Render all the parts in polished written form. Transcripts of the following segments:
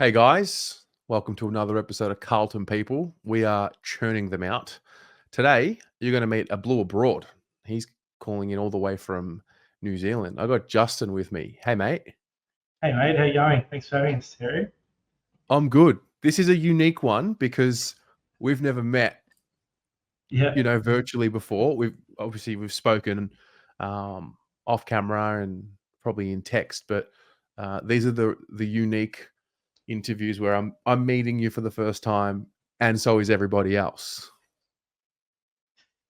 Hey guys, welcome to another episode of Carlton People. We are churning them out. Today, you're going to meet a Blue abroad. He's calling in all the way from New Zealand. I got Justin with me. Hey mate, Hey mate, how you going? Thanks for having us, Terry. I'm good. This is a unique one because we've never met, Yeah, virtually before. We've spoken off camera and probably in text, but these are the unique interviews where I'm meeting you for the first time, and so is everybody else.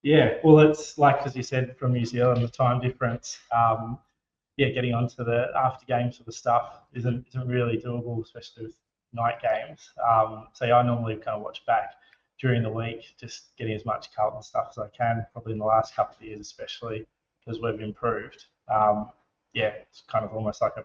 yeah. Well, it's like as you said from New Zealand, the time difference. Yeah, getting onto the after game sort of stuff isn't really doable, especially with night games. So yeah, I normally kind of watch back during the week, just getting as much Carlton stuff as I can. Probably in the last couple of years, especially because we've improved. Yeah, it's kind of almost like I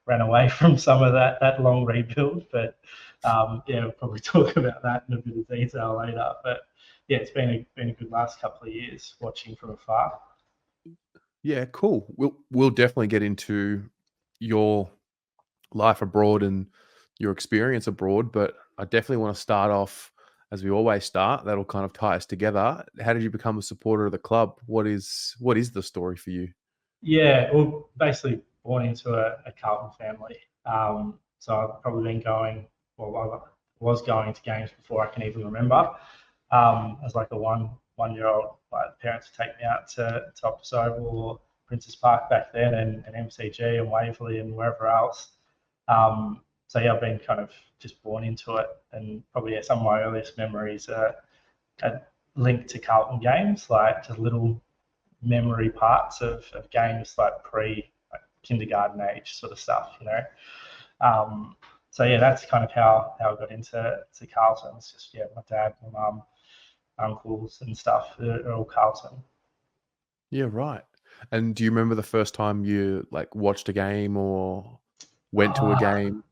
ran away from some of that long rebuild, but yeah, we'll probably talk about that in a bit of detail later. But yeah, it's been a good last couple of years watching from afar. Yeah, cool. We'll definitely get into your life abroad and your experience abroad, but I definitely want to start off as we always start. That'll kind of tie us together. How did you become a supporter of the club? What is the story for you? Yeah, well, basically born into a Carlton family. So I've probably been going, well, I was going to games before I can even remember. As like a one year old, like parents would take me out to Optus Oval or Princess Park back then, and MCG and Waverley and wherever else. So yeah, I've been kind of just born into it, and probably some of my earliest memories are linked to Carlton games, like just little memory parts of games like like kindergarten age sort of stuff, you know. So yeah, that's kind of how I got into Carlton. It's just yeah, my dad, my mum, uncles and stuff are all Carlton. Yeah, right. And do you remember the first time you like watched a game or went to a Uh, game?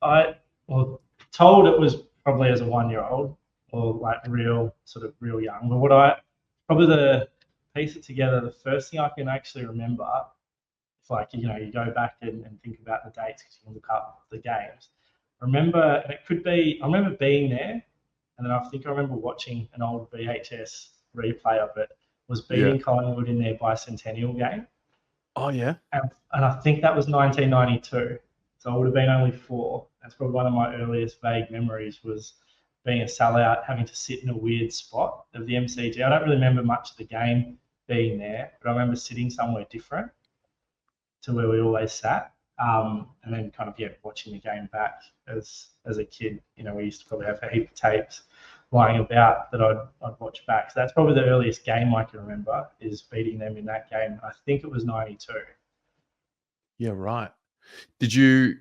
I well told it was probably as a 1 year old or like real young. But what I probably the piece it together, the first thing I can actually remember, if like you go back and think about the dates because you can look up the games. I remember, and it could be I remember being there, and then I think I remember watching an old VHS replay of it. Was Yeah. beating Collingwood in their bicentennial game, Oh yeah. and I think that was 1992. So I would have been only four. That's probably one of my earliest vague memories was being a sellout, having to sit in a weird spot of the MCG. I don't really remember much of the game being there, but I remember sitting somewhere different to where we always sat. And then kind of yeah, watching the game back as a kid. We used to probably have a heap of tapes lying about that I'd watch back. So that's probably the earliest game I can remember is beating them in that game. I think it was 92. Yeah, right. Did you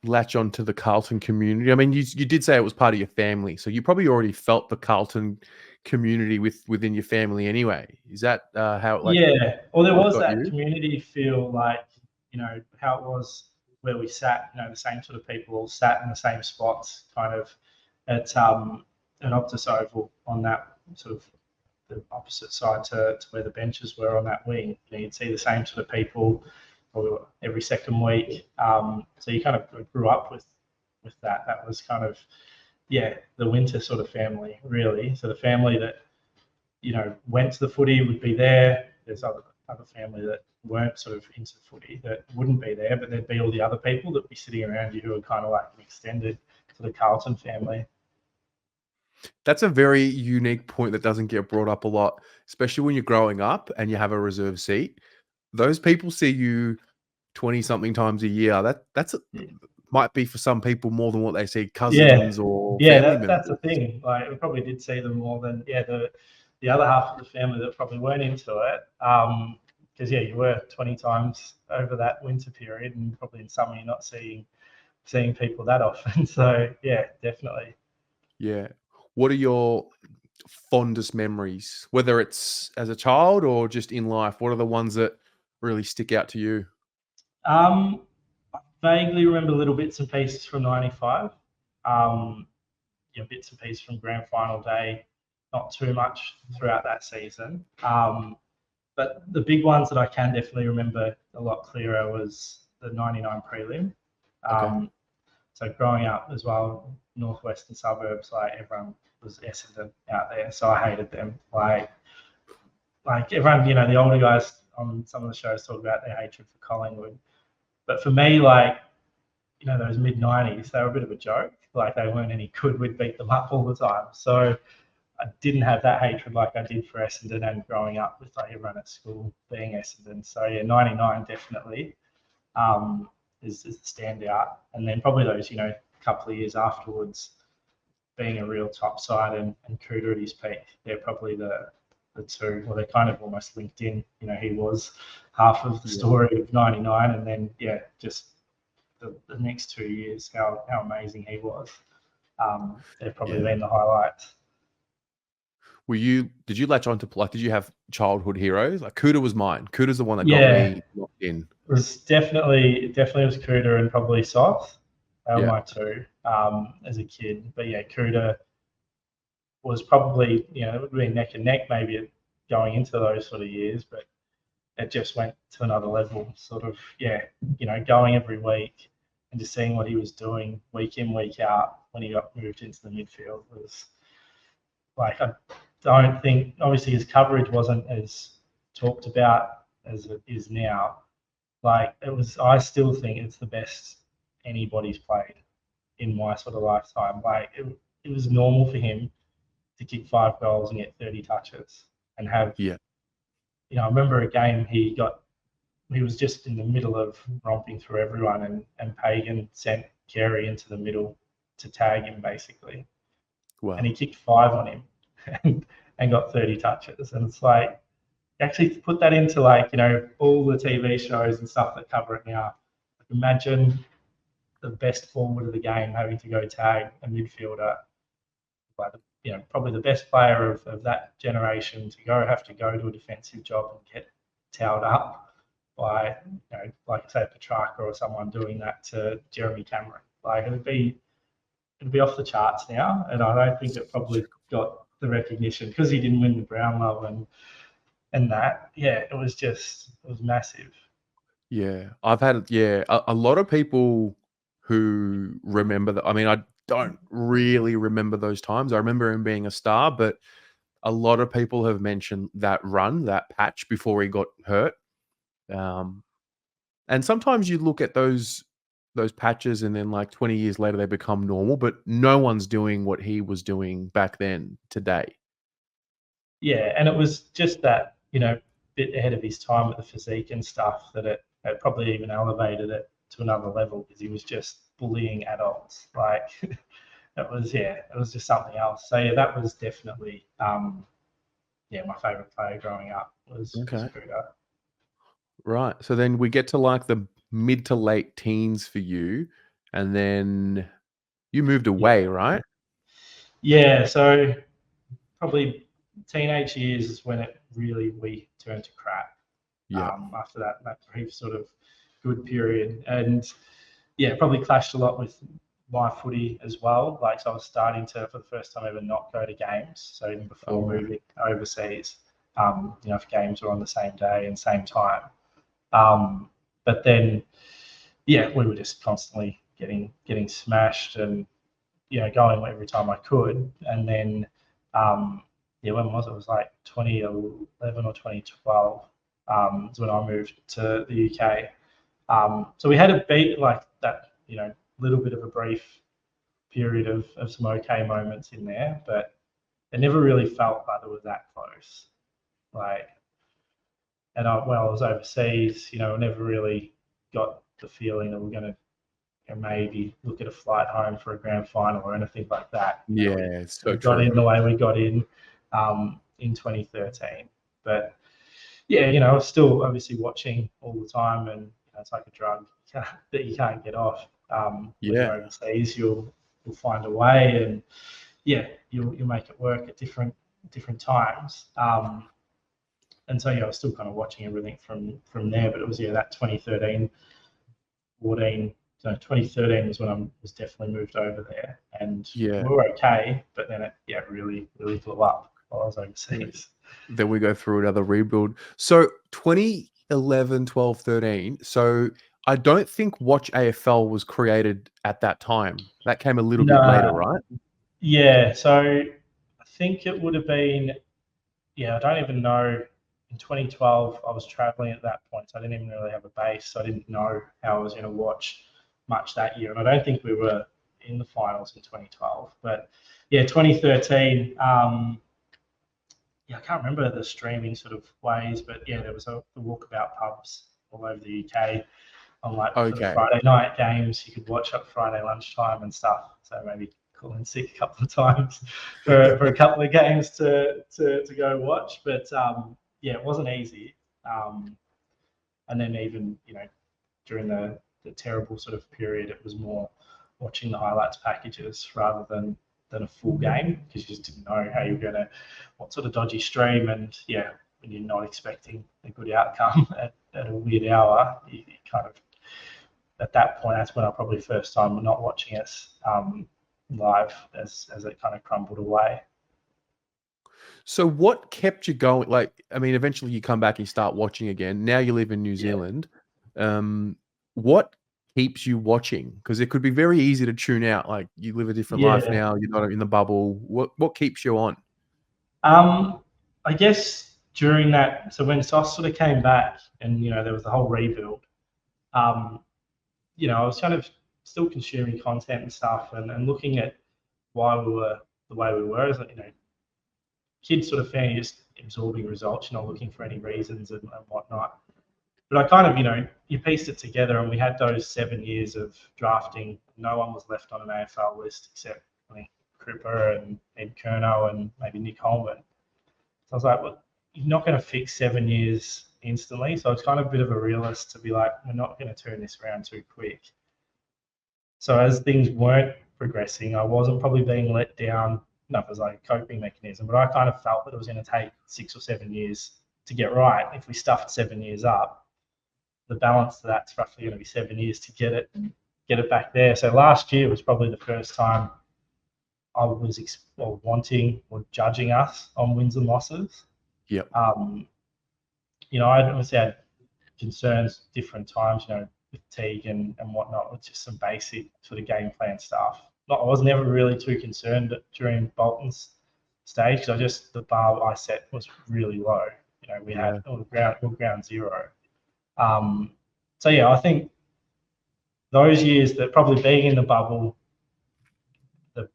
latch on to the Carlton community? I mean, you did say it was part of your family, so you probably already felt the Carlton community within your family anyway. Is that how it like Yeah, well, there how it was got that you? community feel, like how it was where we sat. The same sort of people all sat in the same spots, kind of at an Optus Oval on that sort of the opposite side to where the benches were on that wing. You'd see the same sort of people probably every second week. So you kind of grew up with that. That was kind of yeah the winter sort of family really. So the family that went to the footy would be there. There's other family that weren't sort of into footy that wouldn't be there, but there'd be all the other people that'd be sitting around you who are kind of like an extended to the Carlton family. That's a very unique point that doesn't get brought up a lot, especially when you're growing up and you have a reserve seat. Those people see you 20 something times a year. That's might be for some people more than what they see Yeah, cousins or yeah, family that's the members. thing. Like we probably did see them more than yeah the other half of the family that probably weren't into it. Because yeah, you were 20 times over that winter period, and probably in summer you're not seeing people that often. So yeah, definitely. Yeah. What are your fondest memories, whether it's as a child or just in life? What are the ones that really stick out to you? Um, I vaguely remember little bits and pieces from '95. Um, bits and pieces from grand final day. Not too much throughout that season. But the big ones that I can definitely remember a lot clearer was the '99 prelim. Okay. Um, So growing up as well, northwestern suburbs, like everyone was Essendon out there, so I hated them. Like everyone, the older guys on some of the shows talk about their hatred for Collingwood, but for me, like those mid-90s, they were a bit of a joke. Like they weren't any good. We'd beat them up all the time. So I didn't have that hatred like I did for Essendon and growing up with like everyone at school being Essendon. So yeah, 99 definitely is the standout. And then probably those, couple of years afterwards, being a real top side and Cooter at his peak, they're probably the two. Well, they're kind of almost linked in. He was half of the story of 99, and then just the next 2 years, how amazing he was. They've probably been the highlights. Did you latch on to did you have childhood heroes? Like Cooter was mine. Cooter's the one that got me locked in. It was definitely was Cooter and probably Soth. They were my two as a kid. But yeah, Cooter was probably, it would have been neck and neck maybe going into those sort of years, but it just went to another level. Sort of, going every week and just seeing what he was doing week in, week out when he got moved into the midfield was like, I don't think, obviously his coverage wasn't as talked about as it is now. Like I still think it's the best anybody's played in my sort of lifetime. Like it was normal for him to kick 5 goals and get 30 touches and have, I remember a game he was just in the middle of romping through everyone and Pagan sent Carey into the middle to tag him basically. Wow. And he kicked 5 on him and got 30 touches. And it's like, actually put that into like, all the TV shows and stuff that cover it now. Like imagine the best forward of the game having to go tag a midfielder, like probably the best player of that generation to have to go to a defensive job and get towed up by, like say Petrarca or someone doing that to Jeremy Cameron. Like it'd be off the charts now, and I don't think it probably got the recognition because he didn't win the Brownlow and that. Yeah, it was massive. Yeah, I've had a lot of people who remember that. I mean, I don't really remember those times. I remember him being a star, but a lot of people have mentioned that run, that patch before he got hurt. And sometimes you look at those patches and then like 20 years later they become normal, but no one's doing what he was doing back then today. Yeah, and it was just that, bit ahead of his time with the physique and stuff that it probably even elevated it to another level because he was just bullying adults. Like it was just something else. So yeah, that was definitely my favorite player growing up was Cooter. Right. So then we get to like the mid to late teens for you, and then you moved away, right? Yeah. So probably teenage years is when we turned to crap. After that brief sort of good period, and probably clashed a lot with my footy as well. Like, so I was starting to, for the first time ever, not go to games. So even before moving overseas, if games were on the same day and same time. But then, we were just constantly getting smashed and, going every time I could. And then, when was it? It was like 2011 or 2012 is when I moved to the UK. So we had a beat like that, little bit of a brief period of some okay moments in there, but it never really felt like it was that close. Like, and I was overseas, I never really got the feeling that we're going to maybe look at a flight home for a grand final or anything like that. Yeah, we got in the way we got in 2013. But I was still obviously watching all the time, and it's like a drug that you can't get off. When you're overseas, you'll find a way, and you'll make it work at different times. And so I was still kind of watching everything from there. But it was that 2013, 14. So 2013 was when I was definitely moved over there, and we were okay. But then it really blew up while I was overseas. Then we go through another rebuild. So 2011, 12, 13. So I don't think Watch AFL was created at that time. That came a little bit later, No, right? yeah. So I think it would have been, yeah, I don't even know. In 2012, I was traveling at that point, so I didn't even really have a base. So I didn't know how I was going to watch much that year. And I don't think we were in the finals in 2012. But yeah, 2013, yeah, I can't remember the streaming sort of ways, but yeah, there was the walkabout pubs all over the UK on like for the Okay. Friday night games. You could watch up Friday lunchtime and stuff. So maybe call in sick a couple of times for a couple of games to go watch. But yeah, it wasn't easy. Um, and then even during the terrible sort of period, it was more watching the highlights packages rather than a full game because you just didn't know how you were gonna what sort of dodgy stream and yeah when you're not expecting a good outcome at a weird hour you kind of at that point that's when I probably first time not watching it live as it kind of crumbled away. So what kept you going? Like, I mean, eventually you come back and you start watching again. Now you live in New Yeah, Zealand. What keeps you watching? Because it could be very easy to tune out. Like you live a different life yeah. now. You're not in the bubble. What keeps you on? Um, I guess during that, so when Sauce sort of came back and there was the whole rebuild, um, I was kind of still consuming content and stuff and looking at why we were the way we were as kids sort of fan, you're just absorbing results, you're not looking for any reasons and whatnot. But I kind of, you pieced it together and we had those 7 years of drafting. No one was left on an AFL list except I think Cripper and Ed Kerno and maybe Nick Holman. So I was like, well, you're not going to fix 7 years instantly. So it's kind of a bit of a realist to be like, we're not going to turn this around too quick. So as things weren't progressing, I wasn't probably being let down enough as like a coping mechanism, but I kind of felt that it was going to take 6 or 7 years to get right. If we stuffed 7 years up, the balance to that's roughly going to be 7 years to get it back there. So last year was probably the first time I was wanting or judging us on wins and losses. Yep. I obviously had concerns different times, with Teague and whatnot, with just some basic sort of game plan stuff. I was never really too concerned during Bolton's stage because the bar I set was really low. We had Yeah. ground zero. Um, so yeah, I think those years that probably being in the bubble, the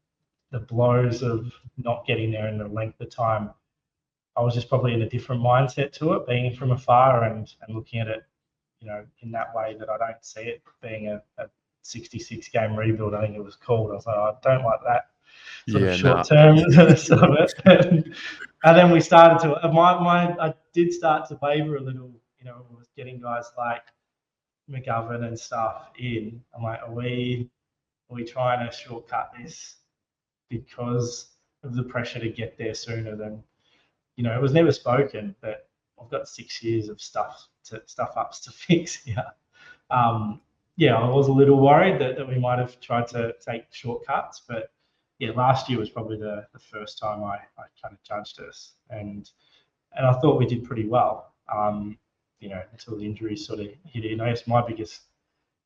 the blows of not getting there in the length of time, I was just probably in a different mindset to it, being from afar and looking at it in that way that I don't see it being a 66 game rebuild. I think it was called. I was like, I don't like that sort of Yeah. short Nah. term of it. And then we started to, I did start to waver a little, it was getting guys like McGovern and stuff in. I'm like, are we trying to shortcut this because of the pressure to get there sooner than, it was never spoken, but I've got 6 years of stuff ups to fix here. Yeah, I was a little worried that we might have tried to take shortcuts, but yeah, last year was probably the first time I kind of judged us, and I thought we did pretty well. Until the injuries sort of hit in. I guess my biggest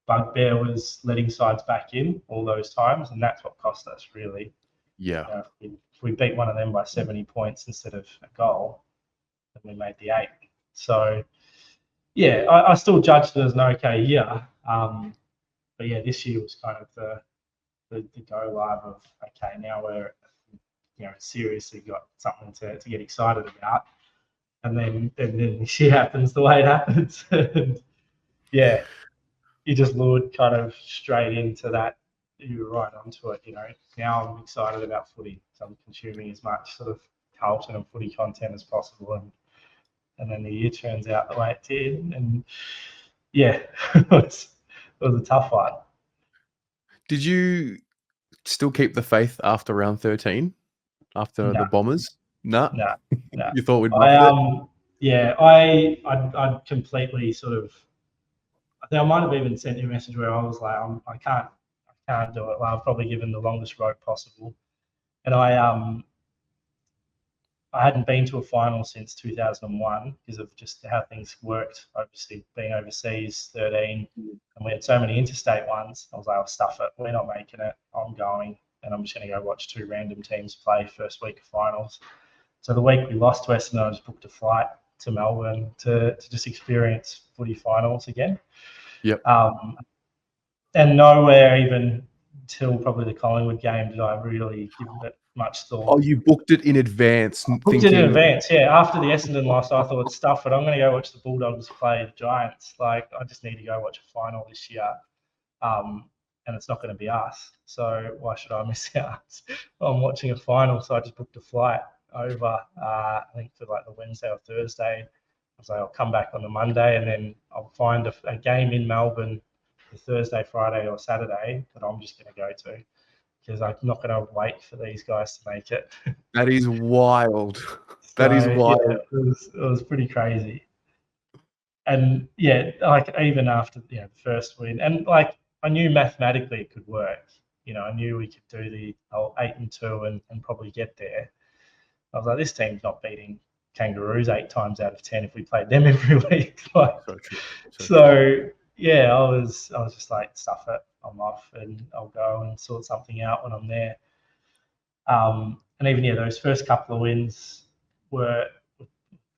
bugbear was letting sides back in all those times, and that's what cost us really. Yeah. If we beat one of them by 70 points instead of a goal, then we made the 8. So yeah, I still judged it as an okay year. But yeah, this year was kind of the go live of okay, now we're seriously got something to get excited about. And then this year happens the way it happens. And yeah, you just lured kind of straight into that. You were right onto it. Now I'm excited about footy, so I'm consuming as much sort of Carlton and footy content as possible, and then the year turns out the way it did, and yeah, it was a tough one. Did you still keep the faith after round 13? After No, the Bombers? Nah. no, no. You thought we'd I muffed it? yeah, I'd completely sort of. I think I might have even sent you a message where I was like, I can't do it. Well, I've probably given the longest rope possible, and I hadn't been to a final since 2001 because of just how things worked. Obviously, being overseas, 13, and we had so many interstate ones. I was like, "I'll stuff it. We're not making it. I'm going, and I'm just going to go watch two random teams play first week of finals." So the week we lost to Essendon, I just booked a flight to Melbourne to just experience footy finals again. Yep. And nowhere even till probably the Collingwood game did I really give it much thought. Oh, you booked it in advance, Booked it in thinking, advance, yeah. After the Essendon loss, I thought, stuff it. I'm going to go watch the Bulldogs play the Giants. Like, I just need to go watch a final this year. And it's not going to be us. So why should I miss out on watching a final? So I just booked a flight over, I think for like the Wednesday or Thursday. I was like, I'll come back on the Monday and then I'll find a game in Melbourne the Thursday, Friday, or Saturday that I'm just going to go to because I'm not going to wait for these guys to make it. that is wild. That is So wild. yeah, it was pretty crazy. And yeah, like even after the first win, and like I knew mathematically it could work. I knew we could do the 8-2 and probably get there. I was like, this team's not beating Kangaroos 8 times out of 10 if we played them every week. Like, So true. so yeah, I was just like, stuff it, I'm off, and I'll go and sort something out when I'm there. And even those first couple of wins were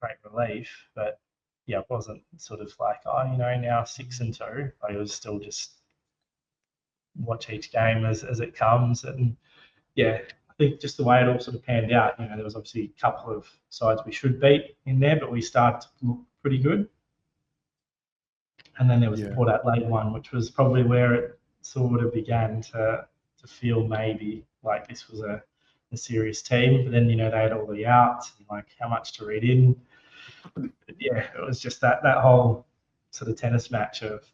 great relief, but it wasn't sort of like, now 6-2. I was still just watch each game as it comes, and I think just the way it all sort of panned out. There was obviously a couple of sides we should beat in there, but we started to look pretty good. And then there was the Port Adelaide one, which was probably where it sort of began to feel maybe like this was a serious team. But then they had all the outs and like how much to read in. But it was just that whole sort of tennis match of,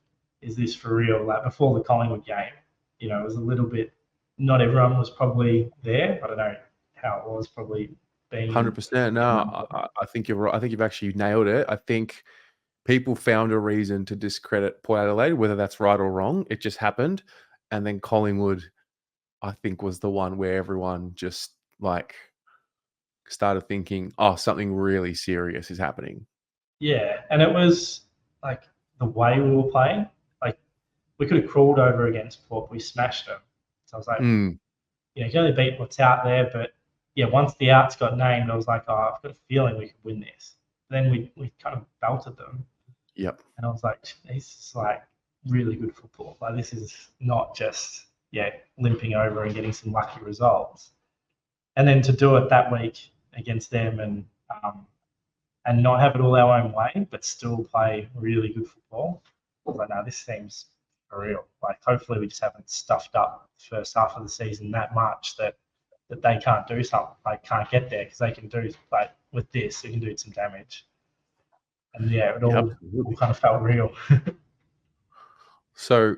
is this for real? Like before the Collingwood game, it was a little bit. Not everyone was probably there. I don't know how it was. Probably being 100%. No, I think you're right. I think you've actually nailed it. I think people found a reason to discredit Port Adelaide, whether that's right or wrong. It just happened. And then Collingwood, I think, was the one where everyone just like started thinking, oh, something really serious is happening. Yeah, and it was like the way we were playing. Like we could have crawled over against Port, we smashed them. So I was like, you can only beat what's out there. But once the outs got named, I was like, oh, I've got a feeling we could win this. Then we kind of belted them. Yep. And I was like, this is like really good football. Like this is not just limping over and getting some lucky results. And then to do it that week against them and not have it all our own way, but still play really good football. I was like, no, this seems for real. Like, hopefully, we just haven't stuffed up the first half of the season that much that they can't do something. They can't get there because they can do, like, with this, they can do some damage. And it all kind of felt real. So,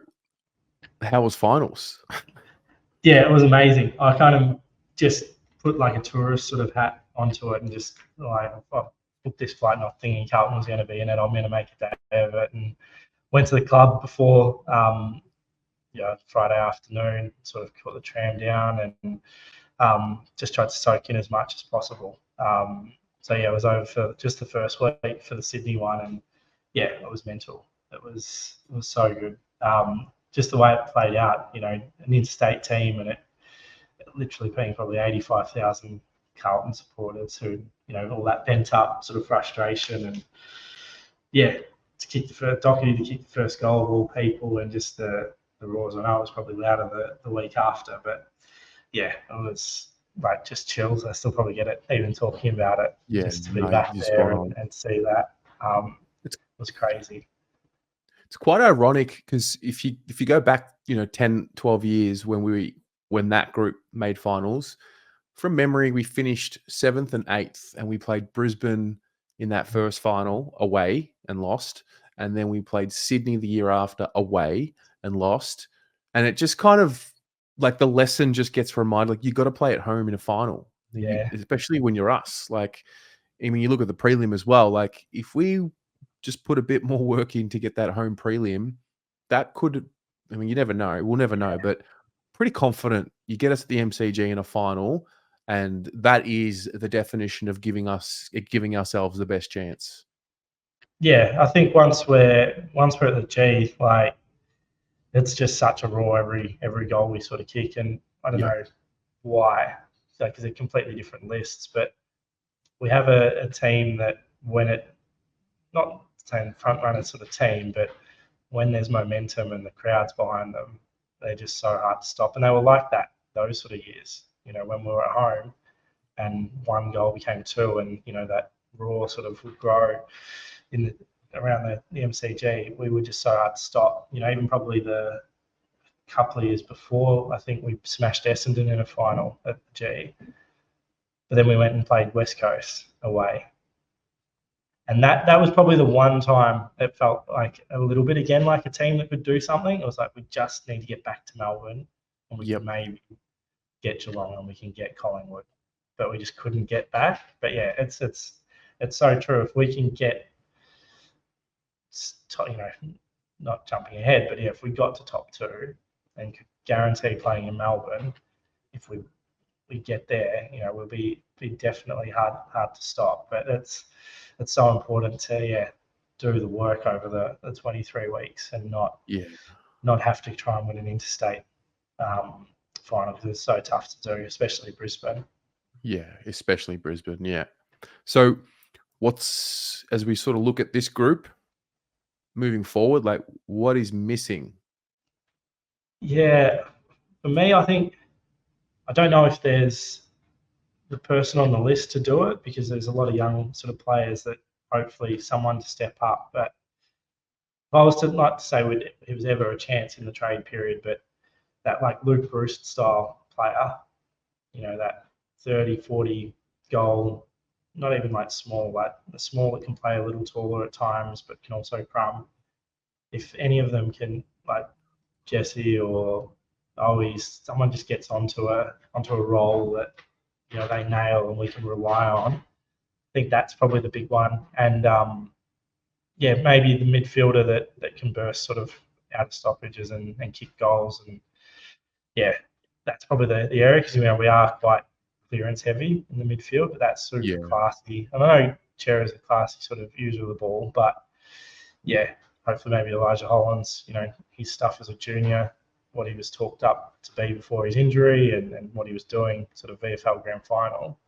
how was finals? Yeah, it was amazing. I kind of just put like a tourist sort of hat onto it and just like, I booked this flight not thinking Carlton was going to be in it. I'm going to make a day of it, and went to the club before Friday afternoon, sort of caught the tram down and just tried to soak in as much as possible. It was over for just the first week for the Sydney one, and it was mental. It was so good. Just the way it played out, an interstate team, and it literally being probably 85,000 Carlton supporters who, all that pent up sort of frustration and to kick the first Doherty to kick the first goal of all people, and just the roars. I know it was probably louder the week after, but it was like just chills. I still probably get it even talking about it. Just to be back there and see that, it was crazy. It's quite ironic because if you go back, 10, 12 years when that group made finals, from memory, we finished 7th and 8th, and we played Brisbane in that first final away and lost. And then we played Sydney the year after away and lost. And it just kind of like the lesson just gets reminded, like you got to play at home in a final, especially when you're us. Like, I mean, you look at the prelim as well. Like if we just put a bit more work in to get that home prelim, that could, I mean, you never know. We'll never know, but pretty confident you get us at the MCG in a final. and that is the definition of giving ourselves the best chance. Yeah, I think once we're at the G, like it's just such a raw every goal we sort of kick, and I don't Yeah, know why, because they're completely different lists, but we have a team that when it not saying front runner sort of team, but when there's momentum and the crowd's behind them, they're just so hard to stop. And they were like that those sort of years, when we were at home and one goal became two, and that raw sort of would grow in around the MCG. We were just so hard to stop. Even probably the couple of years before, I think we smashed Essendon in a final at the G. But then we went and played West Coast away, and that was probably the one time it felt like a little bit again like a team that could do something. It was like we just need to get back to Melbourne, and we yep, can maybe get Geelong and we can get Collingwood, but we just couldn't get back. But yeah, it's so true. If we can get, not jumping ahead, but yeah, if we got to top two and could guarantee playing in Melbourne, if we get there, we'll be definitely hard to stop. But it's so important to do the work over the 23 weeks and yeah, not have to try and win an interstate final, because it's so tough to do, especially Brisbane. yeah, especially Brisbane. Yeah. So, as we sort of look at this group moving forward, like what is missing? Yeah, for me, I don't know if there's the person on the list to do it, because there's a lot of young sort of players that hopefully someone to step up. But if I was to like to say it was ever a chance in the trade period, but that like Luke Bruce style player, that 30, 40 goal, not even like small, like the small that can play a little taller at times, but can also crumb. If any of them can, like Jesse or always someone just gets onto a role that they nail and we can rely on. I think that's probably the big one. And maybe the midfielder that can burst sort of out of stoppages and kick goals. And yeah, that's probably the area, because we are quite clearance heavy in the midfield, but that's super Yeah, classy. And I know Cher is a classy sort of user of the ball, but yeah, hopefully maybe Elijah Hollands, his stuff as a junior, what he was talked up to be before his injury, and what he was doing sort of VFL Grand Final,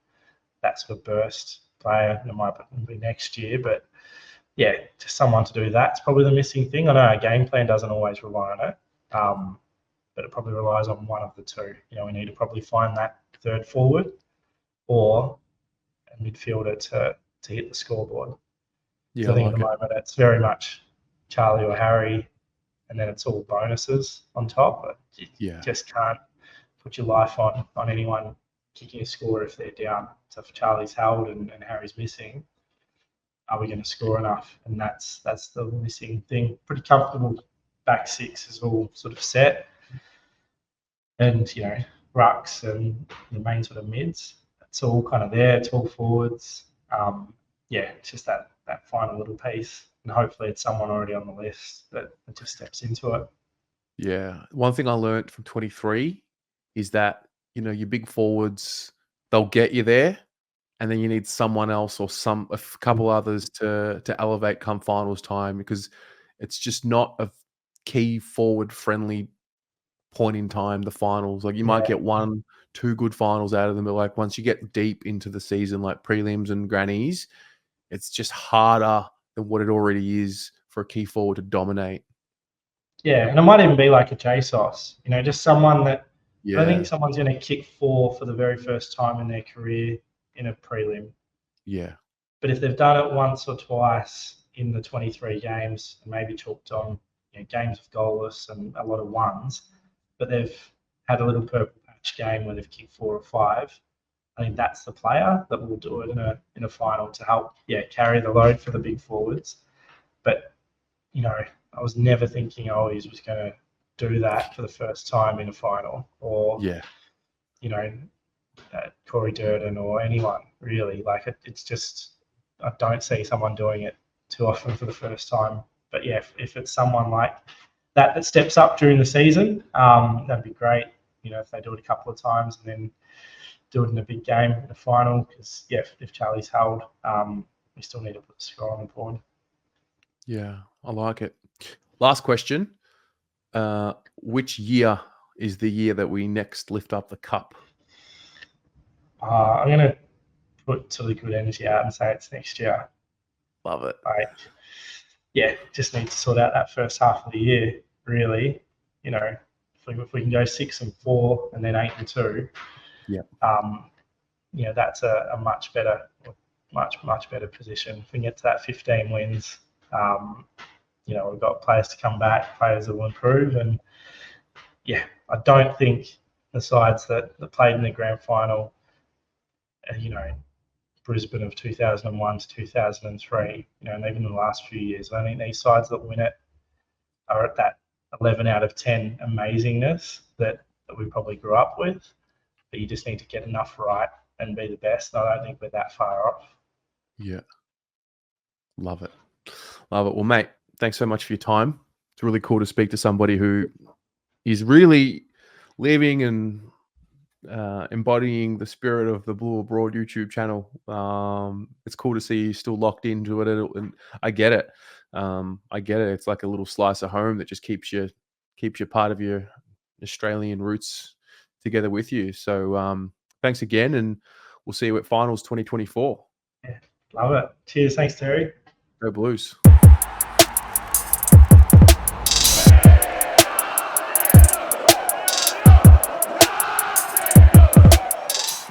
that sort of burst player. It might be next year, but yeah, just someone to do that's probably the missing thing. I know our game plan doesn't always rely on it, but it probably relies on one of the two. We need to probably find that third forward or a midfielder to hit the scoreboard. yeah, So I I think at the like it. moment it's very much Charlie or Harry, and then it's all bonuses on top. But you Yeah, just can't put your life on anyone kicking a score if they're down. So if Charlie's held and Harry's missing, are we going to score enough? And that's the missing thing. Pretty comfortable back six is all sort of set, and rucks and the main sort of mids. It's all kind of there. It's all forwards. It's just that final little piece, and hopefully it's someone already on the list that just steps into it. yeah. One thing I learned from 23 is that your big forwards, they'll get you there, and then you need someone else or a couple others to elevate come finals time, because it's just not a key forward friendly point in time, the finals. Like you might Yeah, get 1, 2 good finals out of them, but like once you get deep into the season, like prelims and grannies, it's just harder than what it already is for a key forward to dominate. yeah, and it might even be like a JSOS. Just someone that I don't think Yeah, someone's going to kick four for the very first time in their career in a prelim. yeah, But if they've done it once or twice in the 23 games, and maybe chalked on games of goalless and a lot of ones, but they've had a little purple patch game where they've kicked 4 or 5, I think that's the player that will do it in a final to help, carry the load for the big forwards. But I was never thinking Owies was going to do that for the first time in a final, or yeah, you know Corey Durden or anyone really. Like it's just I don't see someone doing it too often for the first time. But yeah, if it's someone like that steps up during the season, that'd be great. If they do it a couple of times and then do it in a big game in the final because, yeah, if Charlie's held, we still need to put the score on the board. Yeah, I like it. Last question. Which year is the year that we next lift up the cup? I'm going to put sort of good energy out and say it's next year. Love it. Like, yeah, just need to sort out that first half of the year, really. You know, if we can go 6-4 and then 8-2, Yeah. you know, that's a much better position. If we can get to that 15 wins, you know, we've got players to come back, players that will improve, and yeah, I don't think the sides that played in the grand final, you know, Brisbane of 2001 to 2003, you know, and even in the last few years, I think these sides that win it are at that 11 out of 10 amazingness that we probably grew up with, but you just need to get enough right and be the best. I don't think we're that far off. Yeah. Love it. Love it. Well, mate, thanks so much for your time. It's really cool to speak to somebody who is really living and embodying the spirit of the Blue Abroad YouTube channel. It's cool to see you still locked into it, and I get it. I get it. It's like a little slice of home that just keeps you part of your Australian roots together with you. So thanks again, and we'll see you at finals 2024. Yeah, love it. Cheers. Thanks, Terry. Go Blues.